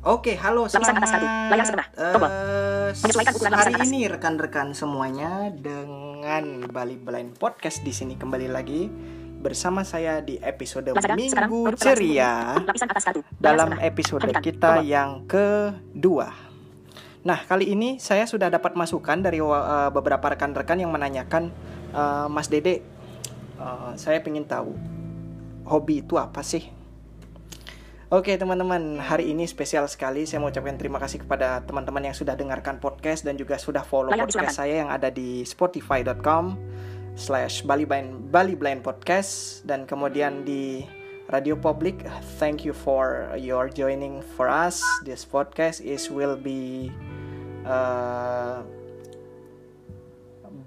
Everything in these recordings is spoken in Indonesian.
Oke, halo Lapisan atas kartu, layar setengah, tombol. Menyesuaikan ukuran lapisan hari atas. ini rekan-rekan semuanya dengan Bali Blind Podcast di sini kembali lagi bersama saya di episode Lazada, sekarang, Minggu produk telah Ceria lapisan atas kartu, layar dalam setengah. episode Hentikan, kita tombol. yang kedua. Nah, kali ini saya sudah dapat masukan dari beberapa rekan-rekan yang menanyakan, Mas Dede, saya ingin tahu hobi itu apa sih? Oke teman-teman, hari ini spesial sekali. Saya mau ucapkan terima kasih kepada teman-teman yang sudah dengarkan podcast dan juga sudah follow Layar podcast disilakan. saya yang ada di spotify.com/Bali Blind Podcast, dan kemudian di Radio Public. Thank you for your joining for us. This podcast will be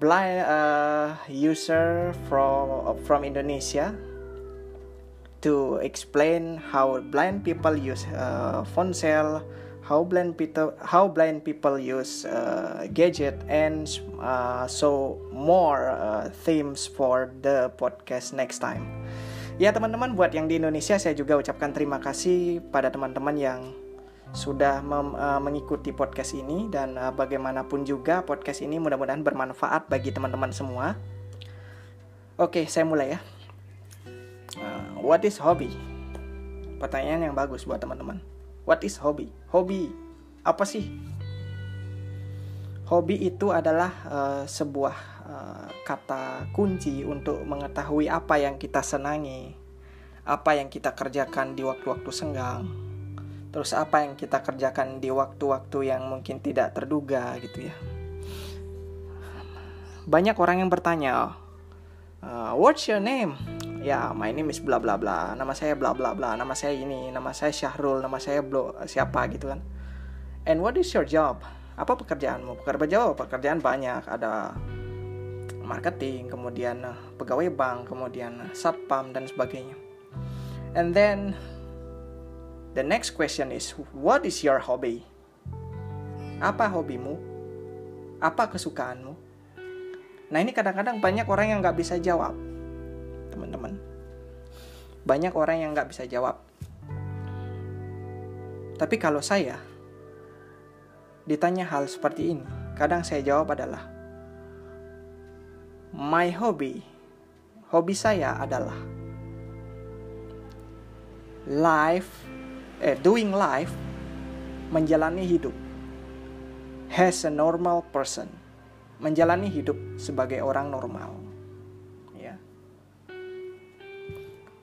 blind user from Indonesia to explain how blind people use phone cell, how blind people use gadget, and so more themes for the podcast next time. Ya teman-teman, buat yang di Indonesia saya juga ucapkan terima kasih pada teman-teman yang sudah mengikuti podcast ini, dan bagaimanapun juga podcast ini mudah-mudahan bermanfaat bagi teman-teman semua. Oke, saya mulai ya. What is hobby? Pertanyaan yang bagus buat teman-teman. What is hobby? Hobi apa sih? Hobi itu adalah sebuah kata kunci untuk mengetahui apa yang kita senangi, apa yang kita kerjakan di waktu-waktu senggang, terus apa yang kita kerjakan di waktu-waktu yang mungkin tidak terduga gitu ya. Banyak orang yang bertanya, what's your name? Ya, my name is bla bla bla. Nama saya bla bla bla. Nama saya ini, nama saya Syahrul, nama saya siapa gitu kan. And what is your job? Apa pekerjaanmu? Pekerjaan banyak. Ada marketing, kemudian pegawai bank, kemudian satpam dan sebagainya. And then the next question is, what is your hobby? Apa hobimu? Apa kesukaanmu? Nah, ini kadang-kadang banyak orang yang nggak bisa jawab, teman-teman. Banyak orang yang nggak bisa jawab. Tapi kalau saya ditanya hal seperti ini, kadang saya jawab adalah, my hobby saya adalah doing life, menjalani hidup as a normal person, menjalani hidup sebagai orang normal. Ya.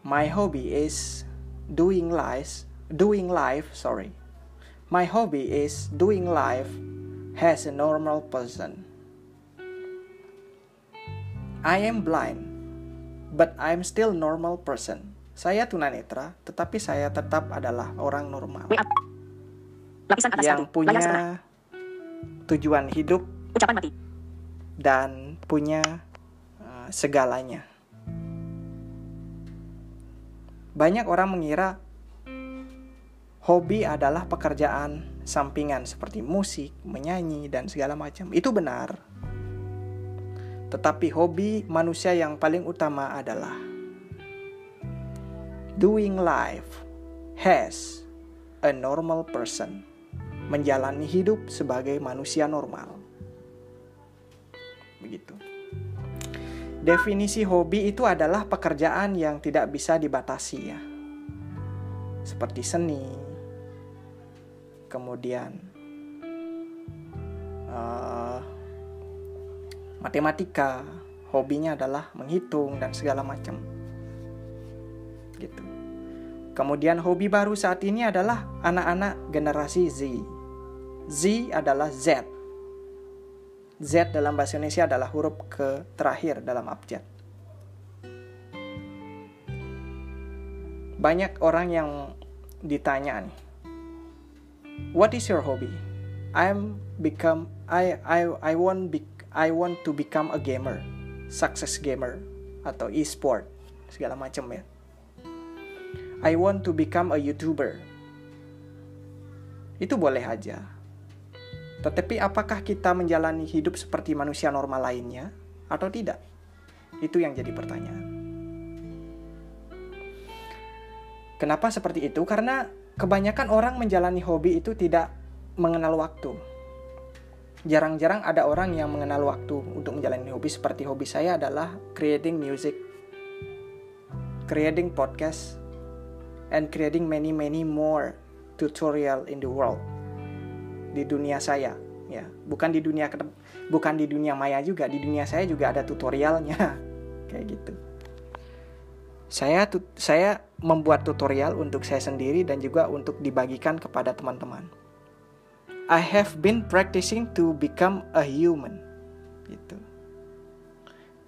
My hobby is doing life. My hobby is doing life as a normal person. I am blind, but I'm still normal person. Saya tunanetra, tetapi saya tetap adalah orang normal. Lapisan atas yang kartu, layar setengah. punya tujuan hidup Ucapan mati. dan punya segalanya. Banyak orang mengira hobi adalah pekerjaan sampingan seperti musik, menyanyi, dan segala macam. Itu benar. Tetapi hobi manusia yang paling utama adalah doing life as a normal person, menjalani hidup sebagai manusia normal. Begitu. Definisi hobi itu adalah pekerjaan yang tidak bisa dibatasi ya. Seperti seni, kemudian matematika, hobinya adalah menghitung dan segala macam. Gitu. Kemudian hobi baru saat ini adalah anak-anak generasi Z. Z adalah Z. Z dalam bahasa Indonesia adalah huruf ke terakhir dalam abjad. Banyak orang yang ditanya nih, what is your hobby? I want to become a gamer, success gamer, atau e-sport, segala macam ya. I want to become a YouTuber. Itu boleh aja. Tetapi apakah kita menjalani hidup seperti manusia normal lainnya atau tidak? Itu yang jadi pertanyaan. Kenapa seperti itu? Karena kebanyakan orang menjalani hobi itu tidak mengenal waktu. Jarang-jarang ada orang yang mengenal waktu untuk menjalani hobi. Seperti hobi saya adalah creating music, creating podcast, and creating many more tutorial in the world. Di dunia saya, ya, bukan di dunia maya juga, di dunia saya juga ada tutorialnya, kayak gitu. Saya membuat tutorial untuk saya sendiri dan juga untuk dibagikan kepada teman-teman. I have been practicing to become a human. Gitu.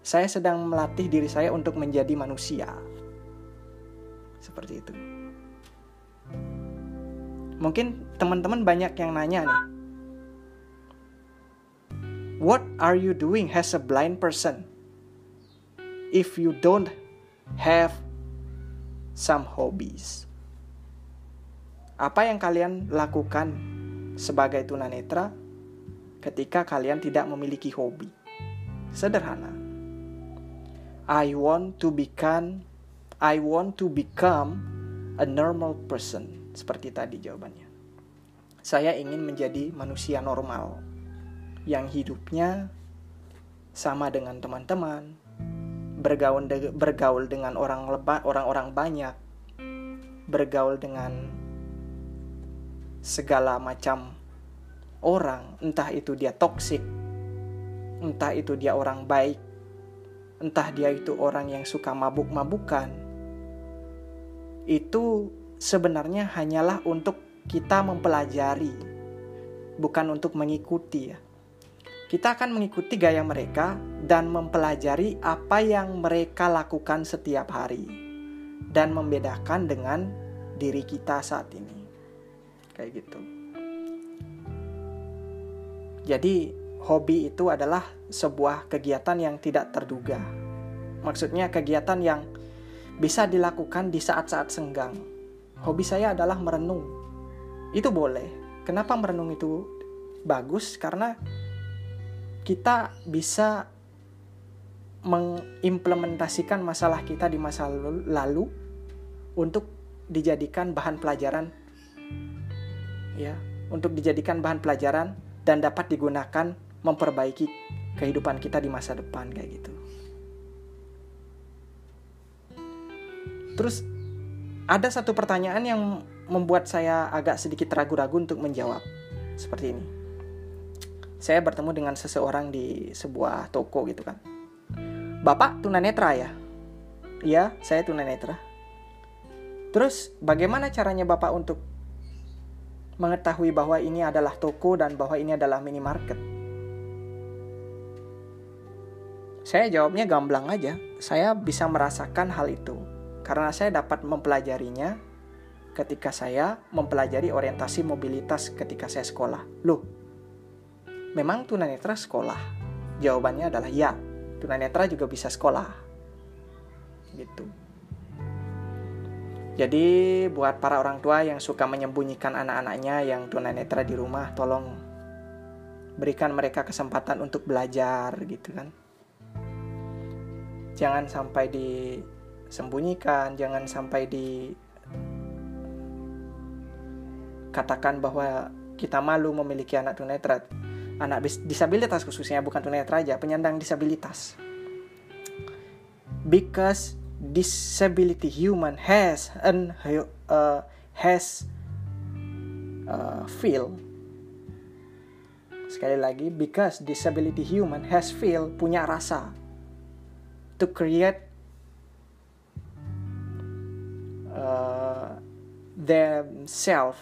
Saya sedang melatih diri saya untuk menjadi manusia. Seperti itu. Mungkin teman-teman banyak yang nanya nih. What are you doing as a blind person if you don't have some hobbies? Apa yang kalian lakukan sebagai tunanetra ketika kalian tidak memiliki hobi? Sederhana. I want to become a normal person. Seperti tadi jawabannya. Saya ingin menjadi manusia normal yang hidupnya sama dengan teman-teman, bergaul dengan orang-orang banyak, bergaul dengan segala macam orang, entah itu dia toksik, entah itu dia orang baik, entah dia itu orang yang suka mabuk-mabukan. Itu sebenarnya hanyalah untuk kita mempelajari, bukan untuk mengikuti ya. Kita akan mengikuti gaya mereka dan mempelajari apa yang mereka lakukan setiap hari dan membedakan dengan diri kita saat ini. Kayak gitu. Jadi, hobi itu adalah sebuah kegiatan yang tidak terduga. Maksudnya kegiatan yang bisa dilakukan di saat-saat senggang. Hobi saya adalah merenung. Itu boleh. Kenapa merenung itu bagus? Karena kita bisa mengimplementasikan masalah kita di masa lalu untuk dijadikan bahan pelajaran, ya, untuk dijadikan bahan pelajaran dan dapat digunakan memperbaiki kehidupan kita di masa depan, kayak gitu. Terus ada satu pertanyaan yang membuat saya agak sedikit ragu-ragu untuk menjawab. Seperti ini. Saya bertemu dengan seseorang di sebuah toko gitu kan. Bapak tunanetra ya? Iya, saya tunanetra. Terus bagaimana caranya Bapak untuk mengetahui bahwa ini adalah toko dan bahwa ini adalah minimarket? Saya jawabnya gamblang aja. Saya bisa merasakan hal itu karena saya dapat mempelajarinya ketika saya mempelajari orientasi mobilitas ketika saya sekolah. Loh, memang tunanetra sekolah? Jawabannya adalah ya, tunanetra juga bisa sekolah. Gitu. Jadi buat para orang tua yang suka menyembunyikan anak-anaknya yang tunanetra di rumah, tolong berikan mereka kesempatan untuk belajar gitu kan. Jangan sampai disembunyikan, jangan sampai dikatakan bahwa kita malu memiliki anak tunanetra. Anak disabilitas khususnya, bukan tunanetra aja, penyandang disabilitas. Because disability human has feel. Sekali lagi, because disability human has feel, punya rasa, to create themselves.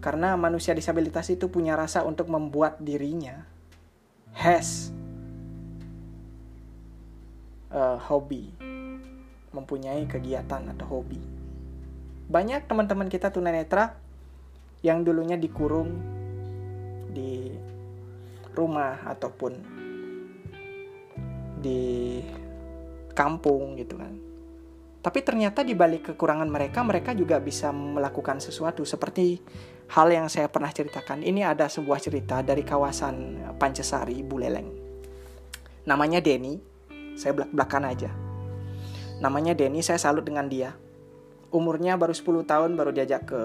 Karena manusia disabilitas itu punya rasa untuk membuat dirinya. Has hobi, mempunyai kegiatan atau hobi. Banyak teman-teman kita tunanetra yang dulunya dikurung di rumah ataupun di kampung gitu kan. Tapi ternyata di balik kekurangan mereka juga bisa melakukan sesuatu. Seperti hal yang saya pernah ceritakan. Ini ada sebuah cerita dari kawasan Pancasari, Buleleng. Namanya Denny. Saya belak-belakan aja. Namanya Denny, saya salut dengan dia. Umurnya baru 10 tahun, baru diajak ke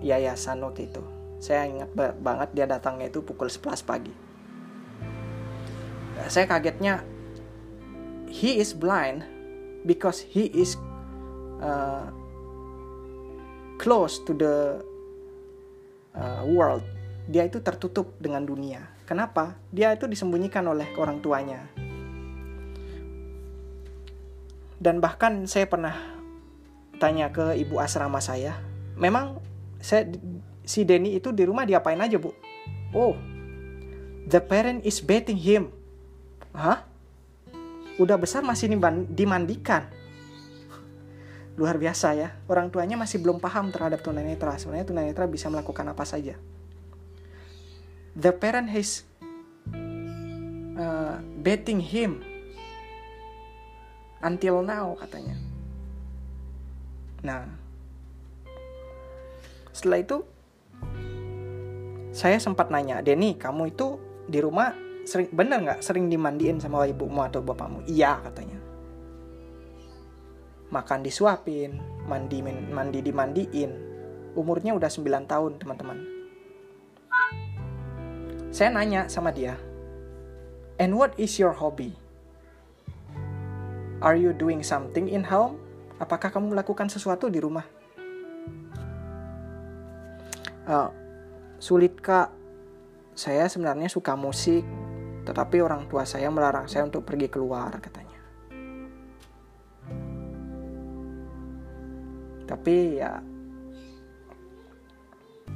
yayasan waktu itu. Saya ingat banget dia datangnya itu pukul 11 pagi. Saya kagetnya, he is blind because he is close to the world. Dia itu tertutup dengan dunia. Kenapa? Dia itu disembunyikan oleh orang tuanya. Dan bahkan saya pernah tanya ke ibu asrama saya, memang si Denny itu di rumah diapain aja, Bu? Oh, the parent is bathing him. Hah? Udah besar masih dimandikan. Luar biasa ya. Orang tuanya masih belum paham terhadap tunanetra. Sebenarnya tunanetra bisa melakukan apa saja. The parent is bathing him until now, katanya. Nah, setelah itu saya sempat nanya, Denny, kamu itu di rumah benar nggak sering dimandiin sama ibumu atau bapakmu? Iya, katanya. Makan disuapin, mandi dimandiin. Umurnya udah 9 tahun, teman-teman. Saya nanya sama dia, and what is your hobby? Are you doing something in home? Apakah kamu melakukan sesuatu di rumah? Sulit, Kak. Saya sebenarnya suka musik, tetapi orang tua saya melarang saya untuk pergi keluar, katanya. Tapi ya,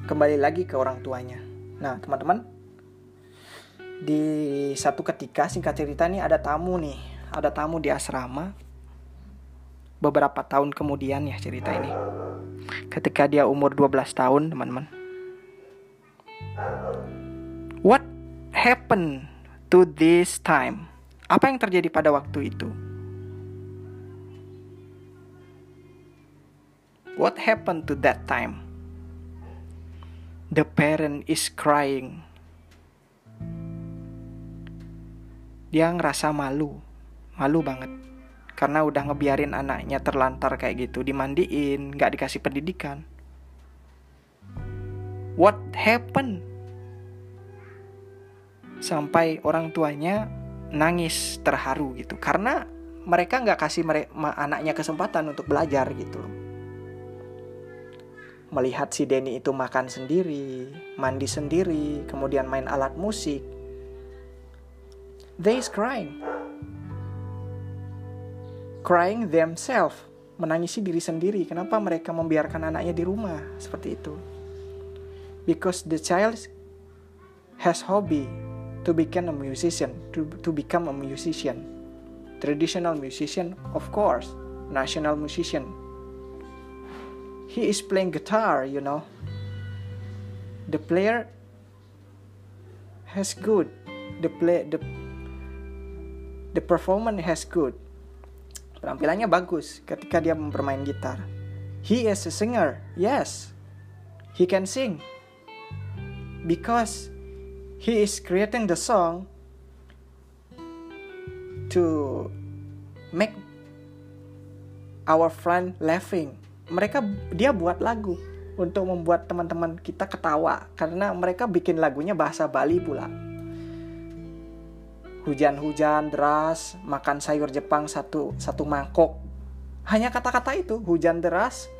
kembali lagi ke orang tuanya. Nah, teman-teman, di satu ketika, singkat cerita nih, ada tamu di asrama. Beberapa tahun kemudian ya cerita ini. Ketika dia umur 12 tahun, teman-teman. What happened to this time? Apa yang terjadi pada waktu itu? What happened to that time? The parent is crying. Dia ngerasa malu banget. Karena udah ngebiarin anaknya terlantar kayak gitu, dimandiin, gak dikasih pendidikan. What happened? Sampai orang tuanya nangis terharu gitu. Karena mereka gak kasih anaknya kesempatan untuk belajar gitu loh. Melihat si Denny itu makan sendiri, mandi sendiri, kemudian main alat musik. They is crying themselves, menangisi diri sendiri. Kenapa mereka membiarkan anaknya di rumah seperti itu? Because the child has hobby to become a musician, to become a musician, traditional musician, of course, national musician. He is playing guitar, you know. The player has good, the performance has good. Penampilannya bagus ketika dia bermain gitar. He is a singer. Yes, he can sing. Because he is creating the song to make our friend laughing. Dia buat lagu untuk membuat teman-teman kita ketawa. Karena mereka bikin lagunya bahasa Bali pula. Hujan-hujan deras, makan sayur Jepang satu mangkok. Hanya kata-kata itu, hujan deras,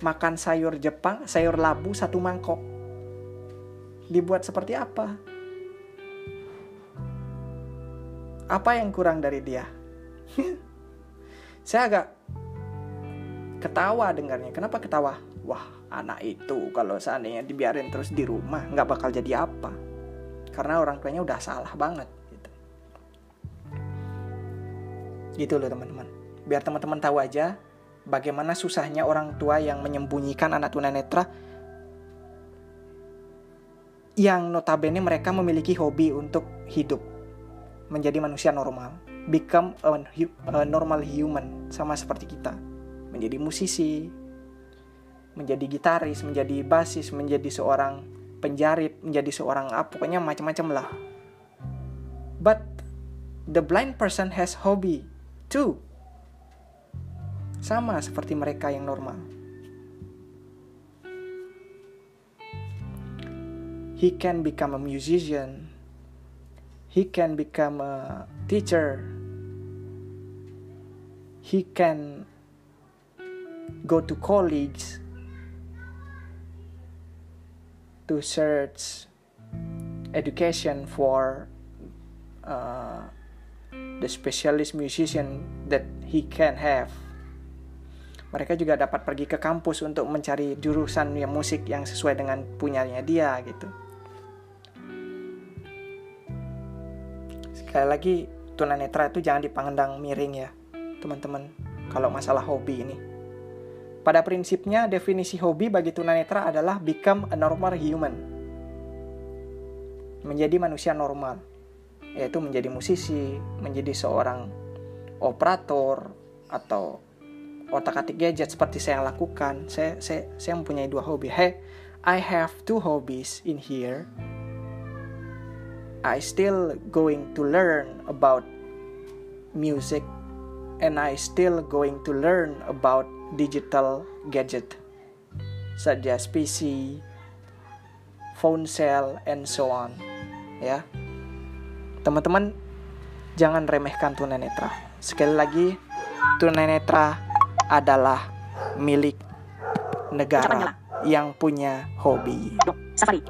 makan sayur Jepang, sayur labu 1 mangkok. Dibuat seperti apa? Apa yang kurang dari dia? Saya agak ketawa dengarnya. Kenapa ketawa? Wah, anak itu kalau seandainya dibiarin terus di rumah, gak bakal jadi apa. Karena orang tuanya udah salah banget. Gitu loh teman-teman. Biar teman-teman tahu aja bagaimana susahnya orang tua yang menyembunyikan anak tunanetra, yang notabene mereka memiliki hobi untuk hidup, menjadi manusia normal, become a normal human, sama seperti kita, menjadi musisi, menjadi gitaris, menjadi basis, menjadi seorang penjarit, menjadi seorang pokoknya macam-macam lah. But the blind person has hobby too. sama seperti mereka yang normal. He can become a musician. He can become a teacher. He can go to college to search education for the specialist musician that he can have. Mereka juga dapat pergi ke kampus untuk mencari jurusan musik yang sesuai dengan punyanya dia gitu. Sekali lagi, tunanetra itu jangan dipandang miring ya, teman-teman. Kalau masalah hobi ini, pada prinsipnya definisi hobi bagi tunanetra adalah become a normal human, menjadi manusia normal, yaitu menjadi musisi, menjadi seorang operator atau otak-atik gadget seperti saya lakukan. Saya mempunyai 2 hobi. Hey, I have 2 hobbies in here. I still going to learn about music, and I still going to learn about digital gadget such as PC, phone cell, and so on. Ya, teman-teman, jangan remehkan tunanetra. Sekali lagi, tunanetra adalah milik negara yang punya hobi. Safari.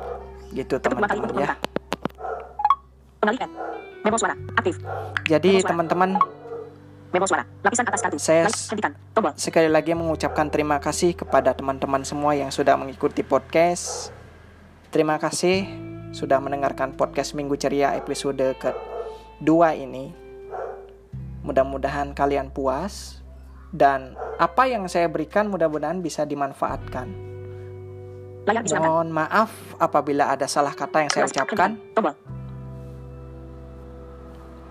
Gitu teman-teman ya. Kembalikan. Memo suara aktif. Jadi teman-teman, memo suara lapisan atas kartu. Saya hentikan. Tombol. sekali lagi mengucapkan terima kasih kepada teman-teman semua yang sudah mengikuti podcast. Terima kasih sudah mendengarkan podcast Minggu Ceria episode ke-2 ini. Mudah-mudahan kalian puas dan apa yang saya berikan mudah-mudahan bisa dimanfaatkan. Mohon maaf apabila ada salah kata yang saya ucapkan. Tombol.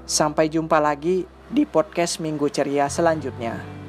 Sampai jumpa lagi di podcast Minggu Ceria selanjutnya.